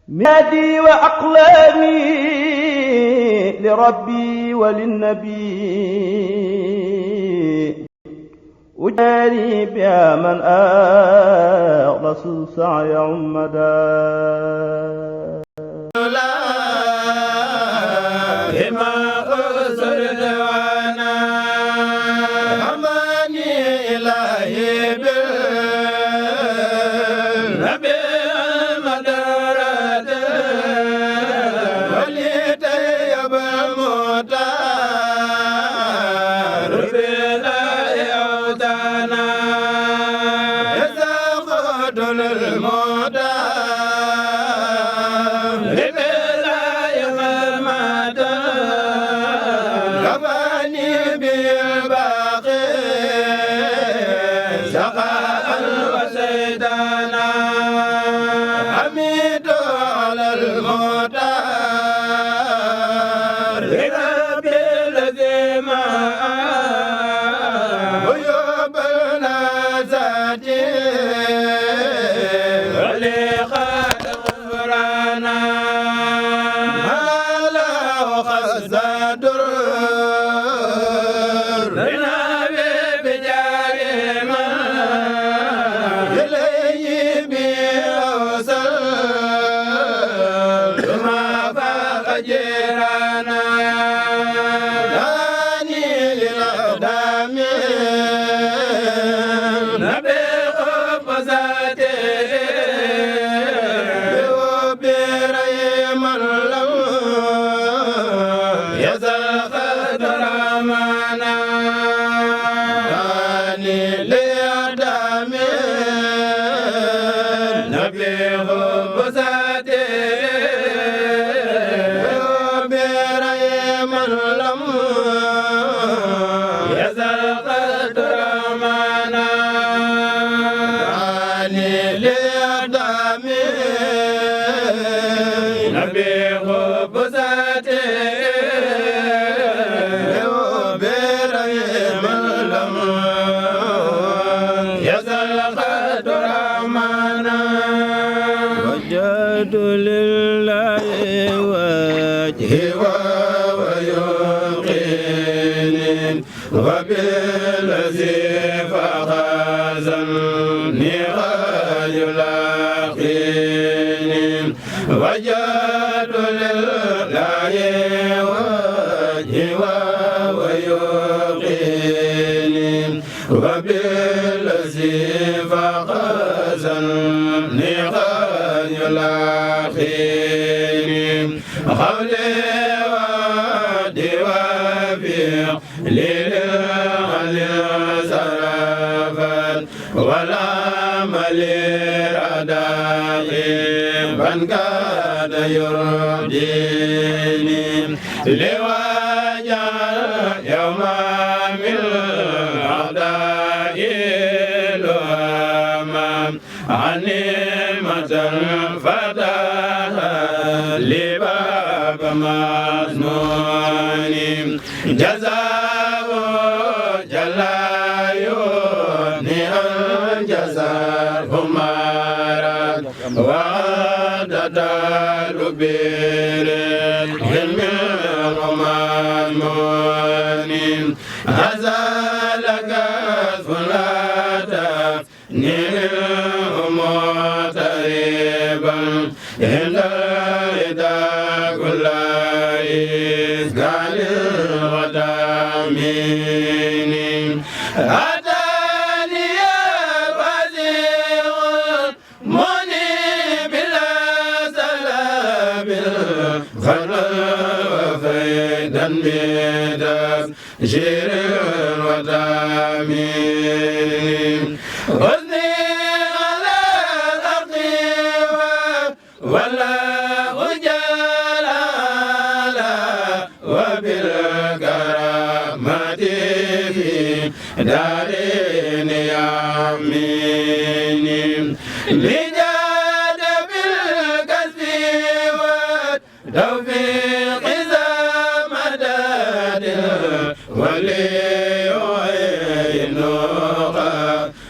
ميادي وأقلامي لربي وللنبي أجاري بها من أخلص السعي عمدا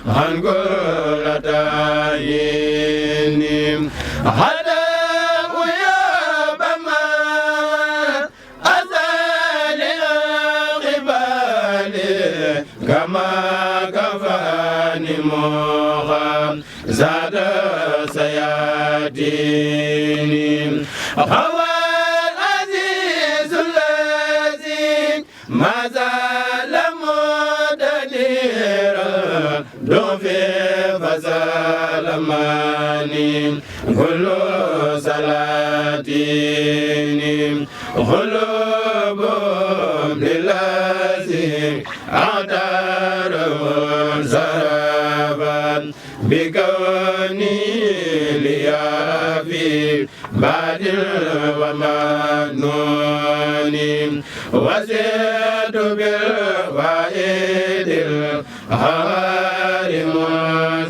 عن كل داين هدى المخام زاد سياتين هو العزيز الذي ما زال مدليرا دوفي فسلماني كل سلاتين قلوبهم للذي أعترهم زرفا بكوني ليا في بعد ومنون وزيد بالوائد الهوار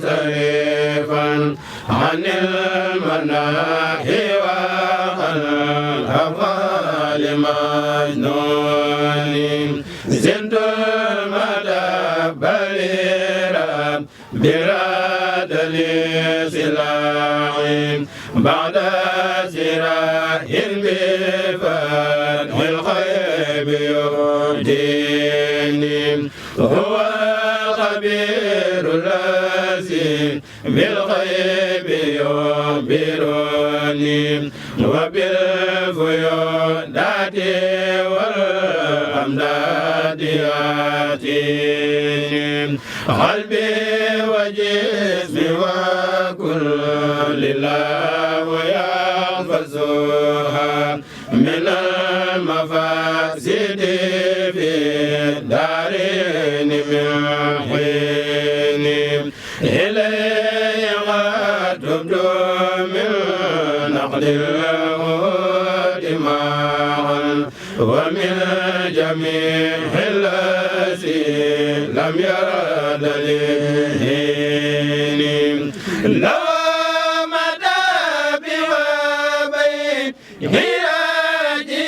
منصرفا عن المناهي وعن الأفعال مجنون زند المدى بليرا براد لسلاح بعد سراء بفتح الخيب يهديني هو الخبير الذي بالغيب يخبرني وبالفيودات والأمداد يأتيني قلبي وجسمي وكل الله يحفظها من المفاسد في الدارين من حين إليه قد تبدو من نقد الهود معا ومن جميع الذي لم يرد للهين لو مدى بوابين هراجي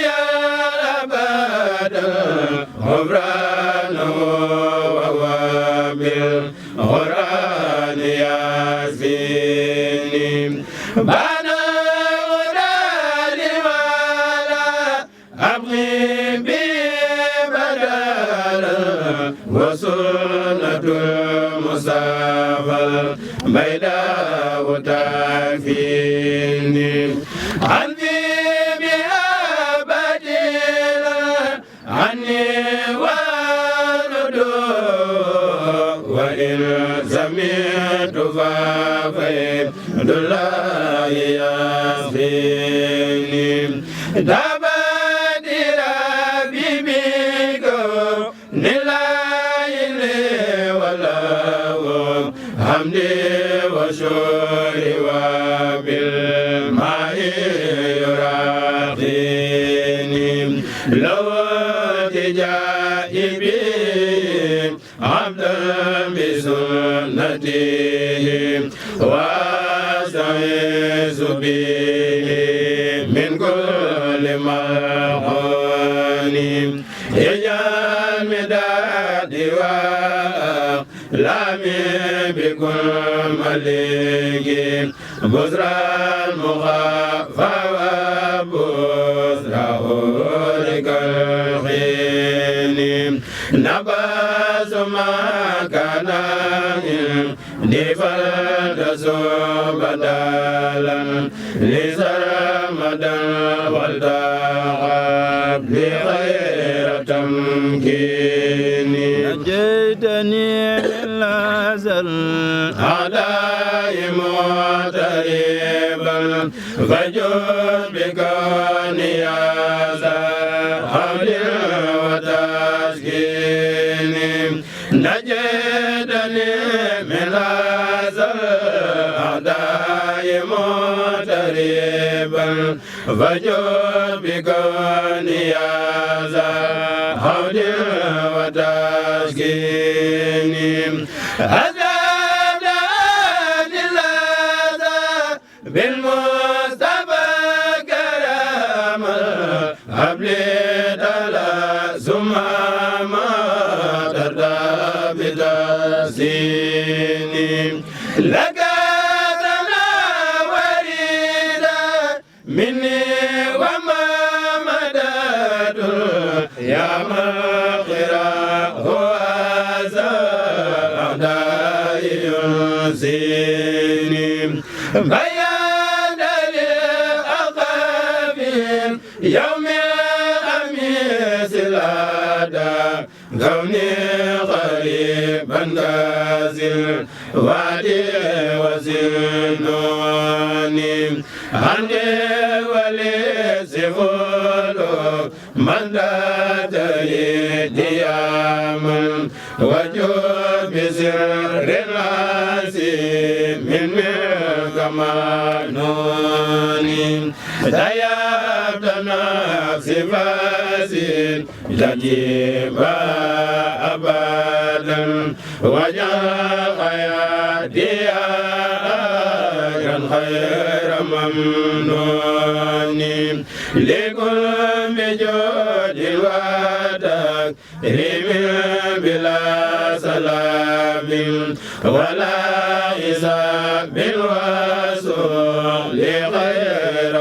الأبد غفرانه وهو بالغفران ياسيني بنا غرال ولا أبغي ببدالا وسنة المصطفى بيداء تكفيني عني بأبدلا عني ولدو وإن سمعت ففيد الله يسقيني دبدر ببيكم نلايل وله حمدي وشكري وبالماء يراقيني لو تجائبي عبدا بسنته واستعيذ به من كل ملعون يجعل مدادي وأقلامي بكل ملك بزرى المخافى وبزرى أولئك الحين نبأ ما كان دفلت بدلا لسرمدا والتعب لغير تمكين نجيتني من الأزل أعداء مغتربا فجد بكوني هذا حول وتسكين نجيتني من هذا الأعداء مغتربا فجد بكوني هذا حول وتسكين بالمصطفى كرم أبلي دلا ثم ما ترضى بتسيني لك سنا وريدا مني وما مدد يا مغفرة هو أعدائي بيان للأخافين يوم الخميس الأدى كوني قريبا غازل وادي وزنوني عندي ولي سفولو من لا تريد يامن وجود بسر العظيم من كمانوني ديابتنا صفاسين تجيب أبدا وجعل حياتي خير ممنوني لكل بجود وتكريم بلا سلام ولا حساب وسوء لغير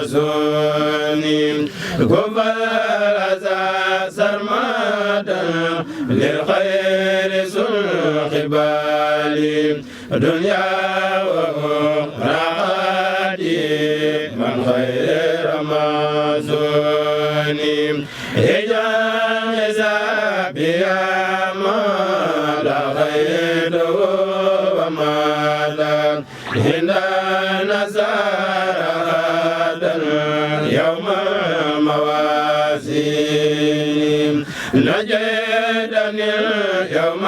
مازوني كفر سرمدا للخير سلخبالي دنيا وأخرى من خير مازوني إجام حسابي ما لا خير وما لا هند نزار هذا يوم موازين نجدني اليوم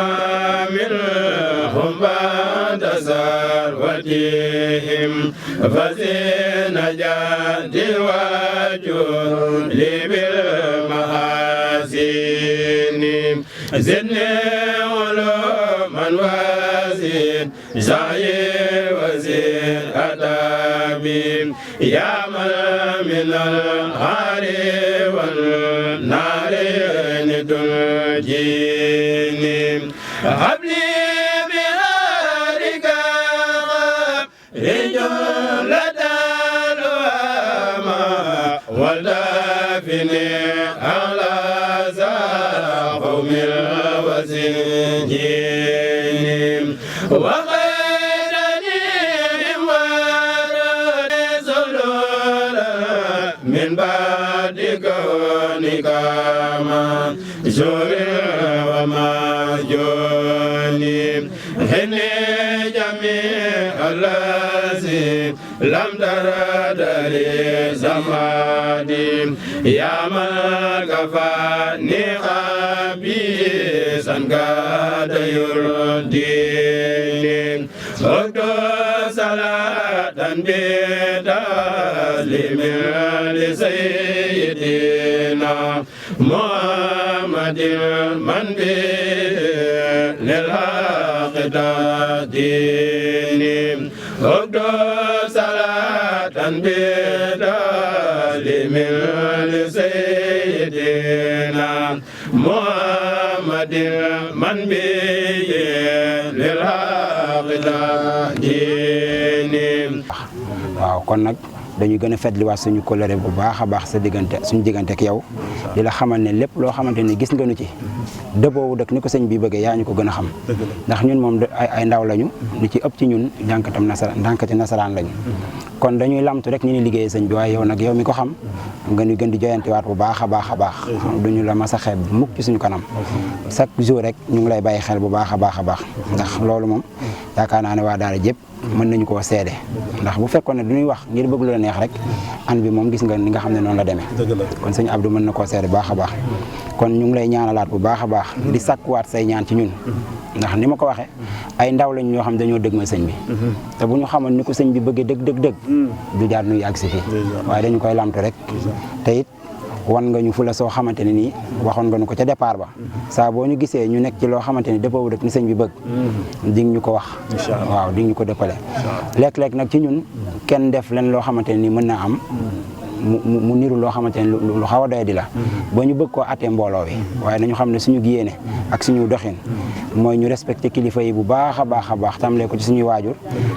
منهم بعد ثروتهم فزين جاد الوجود لي بالمحاسن زدني علوما وزد سعي وزد أدابي يا من الهار والنار تنجيني حبلي بهارك رجل الوامى ولافني على قوم الوزنجين وغيرني بمرد سلولا من بعد كونك ما جوري وما جوني هني جميع الذي لم ترد لي زمادي يا من كفاني خبيثا قد يرديني اكتب صلاة بتسليم لسيدنا محمد من به للحق تهديني اكتب صلاة بتسليم لسيدنا محمد من به للحق تهديني. waaw kon nag dañuy gën a fetliwaat suñu kóllëre bu baax a baax sa diggante suñu diggante ak yow di la xamal ne lépp loo xamante ni gis nga nu ci dëppoowu dëkk ni ko sëñ bi bëggee yaa ñu ko gën a xam ndax ñun moom ay ndaw lañu lu ci ëpp ci ñun jànkati nasaraan lañu kon dañuy lamtu rek ñu ni liggéeyee sëñ bi waaye yow nag yow mi ko xam nga ñu gën di joyantiwaat bu baax a baax a baax duñu la mas a xeeb mukk ci suñu kanam chaque jour rek ñu ngi lay bàyyi xel bu baax a baax a baax ndax loolu moom yaakaar naa ne waa daara jépp mën nañu koo seede ndax bu fekkoon ne du ñuy wax ngir bëgg lu la neex rek an bi moom gis nga ni nga xam ne noonu la demee kon sëñ Abdou mën na koo seede baax a baax kon ñu ngi lay ñaanalaat bu baax a baax di sàkkuwaat say ñaan ci ñun ndax ni ma ko waxee ay ndaw lañ ñoo xam dañoo dëgg ma sëñ bi te bu ñu xamoon ni ko sëñ bi bëggee dëgg du jaar nuy àgg si fii waaye dañu koy lamtu rek te it wan nga ñu fu la soo xamante ne nii waxoon nga ñu ko ca départ ba saa boo ñu gisee ñu nekk ci loo xamante ni dëppoo rek ni sëñ bi bëgg di ñu ko wax waaw di ñu ko dëppale léeg-léeg nag ci ñun kenn def leen loo xamante ne nii mën naa am mu niru loo xamante ne lu xaw a doy di la ba ñu bëgg koo attee mbooloo wi waaye nañu xam ne suñu yéene ak suñu doxin mooy ñu respecté kilifa yi bu baax a baax tàmbalee ko ci suñuy waajur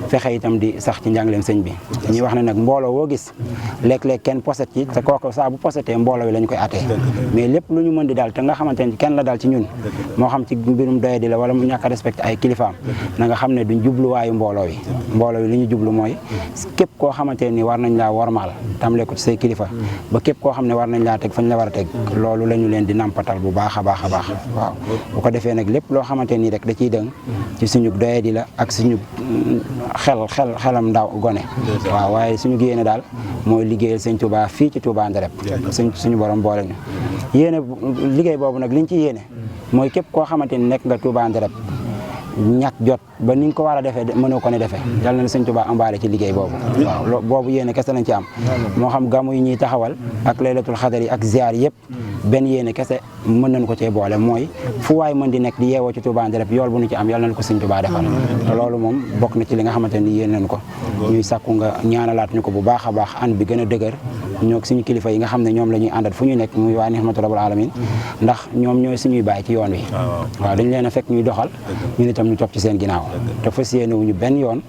fexe itam di sax ci njàngaleem sëñ bi ñuy wax ne nag mbooloo woo gis léeg-léeg kenn poset ci te kooku saa bu posetee mbooloo wi lañ koy attee mais lépp lu ñu mën di daal te nga xamante ne kenn la daal ci ñun moo xam ci mbirum doye di la wala mu ñàkk a respecté ay kilifaam na nga xam ne duñ jubluwaayu mbooloo wi li ñu jublu mooy képp koo xamante ni war nañ laa wormaal tàmbalee ko ci say kilifa ba képp koo xam ne war nañ laa teg fañ la war a teg loolu la ñu leen di nampatal bu baax a baax waaw bu ko defee nag lépp loo xamante nii rek da ciy dëng ci suñu doye di la ak suñu xelam ndaw gone waaw waaye suñu yéene daal mooy liggéeyal sëñ Touba fii ci Touba Ndereb suñu borom boole ñu yéene liggéey boobu nag liñ ci yéene mooy képp koo xamante ni nekk nga Touba Ndereb ñàkk jot ba ni nga ko war a defee mënoo ko ne defee yal na sëñ Touba ambaale ci liggéey boobu waaw boobu yéene kese lañ ci am moo xam gàmmu yi ñuy taxawal ak laylatul xadar yi ak ziar yëpp benn yéene kese mën nañ ko cee boole mooy fu waay mën di nekk di yeewoo ci Touba Ndereb yool bu ñu ci am yal nañ ko sëñ Touba defal te loolu moom bokk na ci li nga xamante ni yéene nañ ko ñuy sàkku nga ñaanalaat ñu ko bu baax a baax an bi gën a dëgër ñoo suñu kilifa yi nga xam ne ñoom la ñuy àndat fu ñu nekk muy waa Nihmatu Rabbil Alamin ndax ñoom ñooy suñuy bàyyi ci yoon wi waaw dañ leen a fekk ñuy doxal ñu itam ñu topp ci seen ginnaaw te fas yéene wuñu benn yoon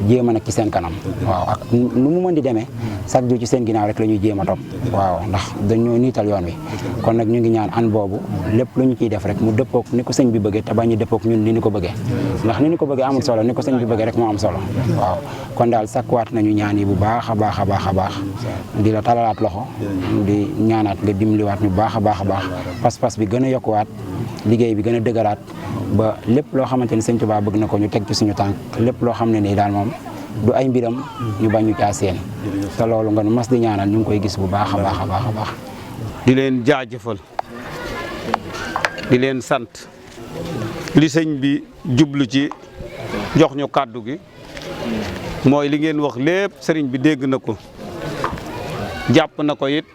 jéem a nag ci seen kanam waaw ak nu mu mën di demee chaque jour ci seen ginnaaw rek la ñuy jéem a topp waaw ndax dañoo niital yoon wi kon nag ñu ngi ñaan an boobu lépp lu ñu ciy def rek mu dëppook ni ko sëñ bi bëggee te bañ a dëppook ñun ni ñu ko bëggee ndax ni ñu ko bëggee amul solo ni ko sëñ bi bëggee rek moo am solo waaw kon daal sakkuwaat nañu ñaan yi bu baax a baax a baax di la talalaat loxo di ñaanaat nga dimbaliwaat ñu baax a baax pas-pas bi gën a yokkuwaat liggéey bi gën a dëgëraat ba lépp loo xamante ni sëñ Touba bëgg na ko ñu teg ci suñu tànk lépp loo xam ne nii daal moom du ay mbiram ñu bañ ñu caa seen te loolu nga nu mas di ñaanal ñu ngi koy gis bu baax a baax di leen jaajëfal di leen sant li sëñ bi jublu ci jox ñu kàddu gi mooy li ngeen wax lépp sëriñ bi dégg na ko jàpp na ko it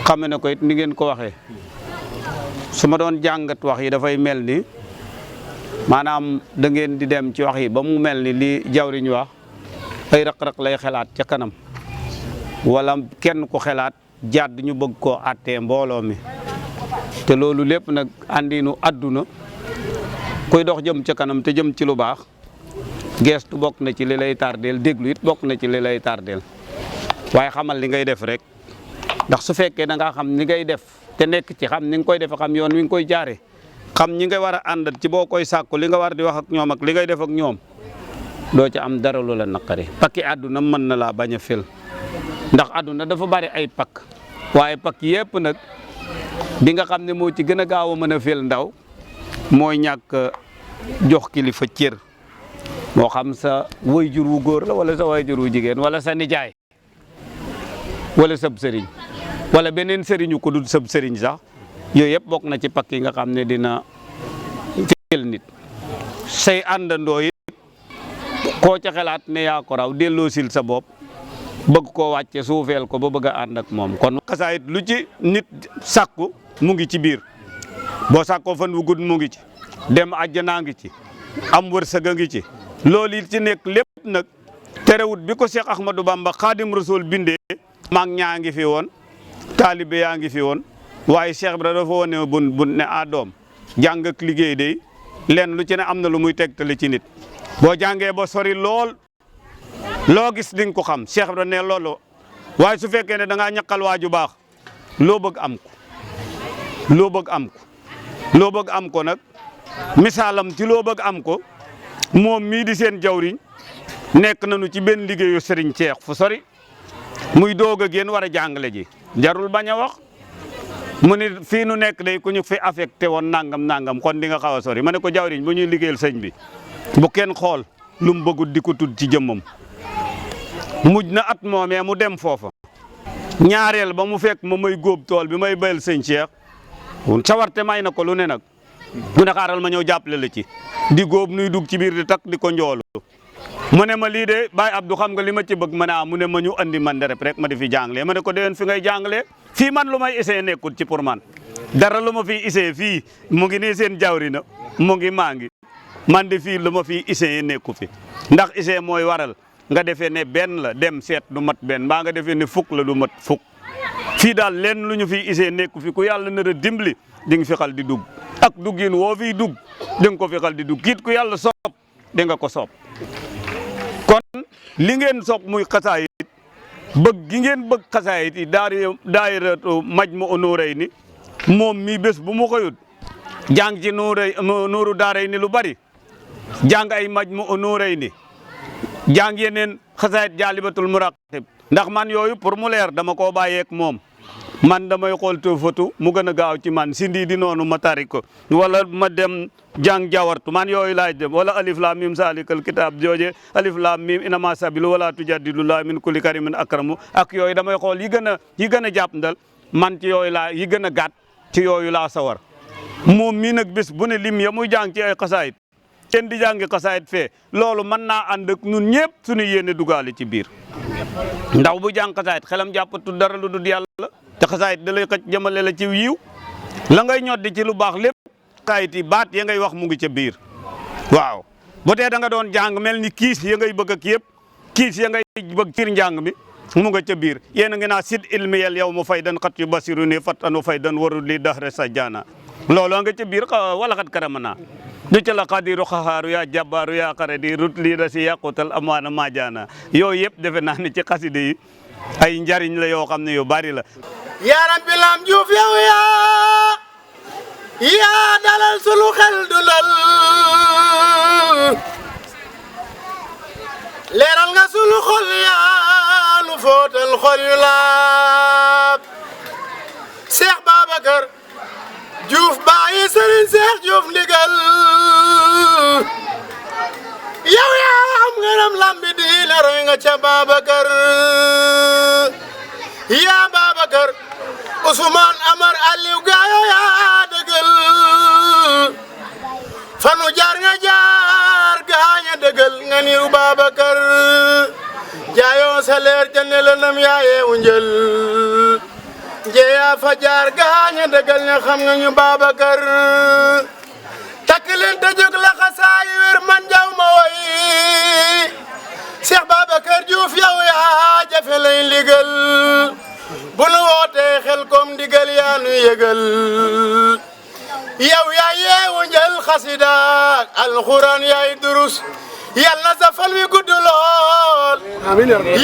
xame na ko it ni ngeen ko waxee su ma doon jàngat wax yi dafay mel ni maanaam da ngeen di dem ci wax yi ba mu mel ni li jawriñ wax ay raq-raq lay xelaat ca kanam wala kenn ku xelaat jàdd ñu bëgg koo àttee mbooloo mi te loolu lépp nag àndinu àdduna kuy dox jëm ca kanam te jëm ci lu baax geestu bokk na ci li lay tardeel déglu it bokk na ci li lay tardeel waaye xamal li ngay def rek ndax su fekkee da ngaa xam ni ngay def te nekk ci xam ni nga koy defe xam yoon wi nga koy jaare xam ñi nga war a àndal ci boo koy sàkku li nga war di wax ak ñoom ak li ngay def ak ñoom doo ca am dara lu la naqari pakki àdduna mën na laa bañ a fel ndax àdduna dafa bari ay pakk waaye pakk yëpp nag bi nga xam ne moo ci gën a gaaw a mën a fel ndaw mooy ñàkk jox kilifa cër moo xam sa waajur wu góor la wala sa waajur wu jigéen wala sa nijaay wala sab sëriñ wala beneen sëriñu ko dul sab sëriñ sax yooyu yëpp bokk na ci pakk yi nga xam ne dina fel nit say àndandoo yi koo ca xelaat ne yaa ko raw delloo sil sa bopp bëgg koo wàcce suufeel ko ba bëgg a ànd ak moom kon xasaayit lu ci nit sàkku mu ngi ci biir boo sàkkoo fan wu gudd mu ngi ci dem àjjanaa ngi ci am wërsëg a ngi ci loolu it ci nekk lépp nag terewut bi ko Cheikh Ahmadou Bamba Xaadim Rasul bindee mag ñaa ngi fi woon taalibe yaa ngi fi woon waaye Cheikh Ibra dafa wone bun ne a doom jàng ak liggéey day leen lu ci ne am na lu muy tegtale ci nit boo jàngee ba sori lool loo gis di nga ko xam Cheikh Ibra ne loolu waaye su fekkee ne da ngaa ñaqal waaju baax loo bëgg am ko loo bëgg am ko loo bëgg am ko nag misaalam ci loo bëgg am ko moom mii di seen jawriñ nekk nañu ci benn liggéeyu Serigne Cheikh fu sori muy doog a génn war a jàngale ji jarul bañ a wax mu ni fii nu nekk day ku ñu fi affecté woon nangam kon di nga xaw a sori ma ne ko jawriñ bu ñuy liggéeyal sëñ bi bu kenn xool lu mu bëggut di ko tudd ci jëmmam mujj na at moomee mu dem foofa ñaareel ba mu fekk ma may góob tool bi may bayal sëñ Cheikh sawarte may na ko lu ne nag mu ne xaaral ma ñëw jàppale la ci di góob nuy dugg ci biir di takk di ko njoolu mu ne ma lii de Baye Abdou xam nga li ma ci bëgg ma ne mu ne ma ñu andi man Ndereb rek ma di fi jàngalee ma ne ko déwén fi ngay jàngalee fii man lu may essayé nekkul ci pour man dara lu ma fi essayé fii mu ngi nii seen jawri na mu ngi maa ngi man de fii lu ma fi essayé nekku fi ndax essayé mooy waral nga defee ne benn la dem seet du mat benn mbaa nga defee ne fukk la du mat fukk fii daal lenn lu ñu fi isee nekku fi ku yàlla nar a dimbali di nga fi xal di dugg ak duggin woo fiy dugg di nga ko fi xal di dugg kiit ku yàlla soob di nga ko soob kon li ngeen soog muy xasaayit bëgg gi ngeen bëgg xasaayit yi daayiratu Majmahun Nurayni moom mi bés bu mu xëyut jàng ci nuuru daarayni lu bari jàng ay Majmahun Nurayni jàng yeneen xasaayit Jaalibatul Muraqib ndax man yooyu pour mu leer dama koo bàyyeek moom man damay xool te foto mu gën a gaaw ci man sindi di noonu ma tari ko wala ma dem jàng jawartu man yooyu laay dem wala alif lam mim salikal kitab jooje alif lam mim inama sabilu wala tujaddidullahi min kulli karimin akramu ak yooyu damay xool yi gën a jàpp ndal man ci yooyu laa yi gën a gàtt ci yooyu laa sawar moom mii nag bés bu ne lim ya muy jàng ci ay xasaayit kenn di jàngi xasaayit fee loolu mën naa ànd ak ñun ñëpp suñu yéene dugaale ci biir ndaw bu jàng xasaayit xelam jàppatu dara lu dul yàlla te xasaayit da lay xëcc jëmale la ci yiw la ngay ñoddi ci lu baax lépp xasaayit yi baat ya ngay wax mu ngi ca biir waaw bu tee da nga doon jàng mel ni kiis ya ngay bëgg ak yëpp kiis ya ngay bëgg ci njàng mi mu nga ca biir yéen a ngi naa sid ilmiyel yow mu faydan xat yu basiru ni fatanu faydan warul li dahre sa jaana looloo nga ca biir wala xat karamana du ca la xadiru xaxaaru yaa jabaaru yaa xaradi rut lii da si yàqutal amaana maajaana yooyu yëpp defe naa ne ci xaside yi ay njariñ la yoo xam ne yu bari la yaram bi Lam Diouf yow yaa dalal sunu xel dundal leeral nga sunu xol yaa nu fóotal xol yu laab Cheikh Babacar Diouf bàyyi Serigne Cheikh Diouf ndigal yow yaa am ngërëm lambi diine roy nga ca Babacar yaa Babacar Ousmane Amar Aliou Gayo yaa dëggal fanu jaar nga jaar gaaña dëggal nga niru Babacar jaayoo sa leer jëne la nam yaa yeewu njël jeeyaa fa jaar gaaña dëggal nga xam nga ñu Babacar takk leen te jóg la xasaay wér man jaw ma woy Cheikh Babacar Diouf yow yaa jafe lay ligal bu nu wootee xel kom ndigal yaa nu yëgal yow yaa yeewu njël xasida alxuraan yaay durus yàlla sa fan wi gudd lool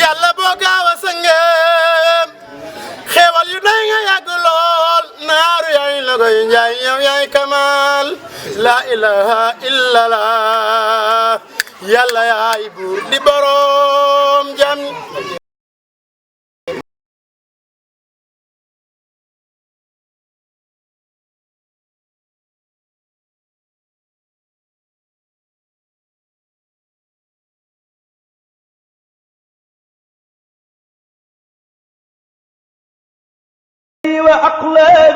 yàlla boo gaaw a sëngeem xeewal yu day nga yàgg lool naaru yaay la koy njaay yow yaay kamal la ilaha illallah yàlla yaay buur di borom jam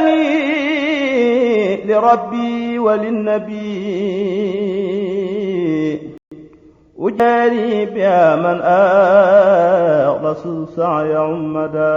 وأقلامي لربي وللنبي وجاري بها من أخلص السعي عمدا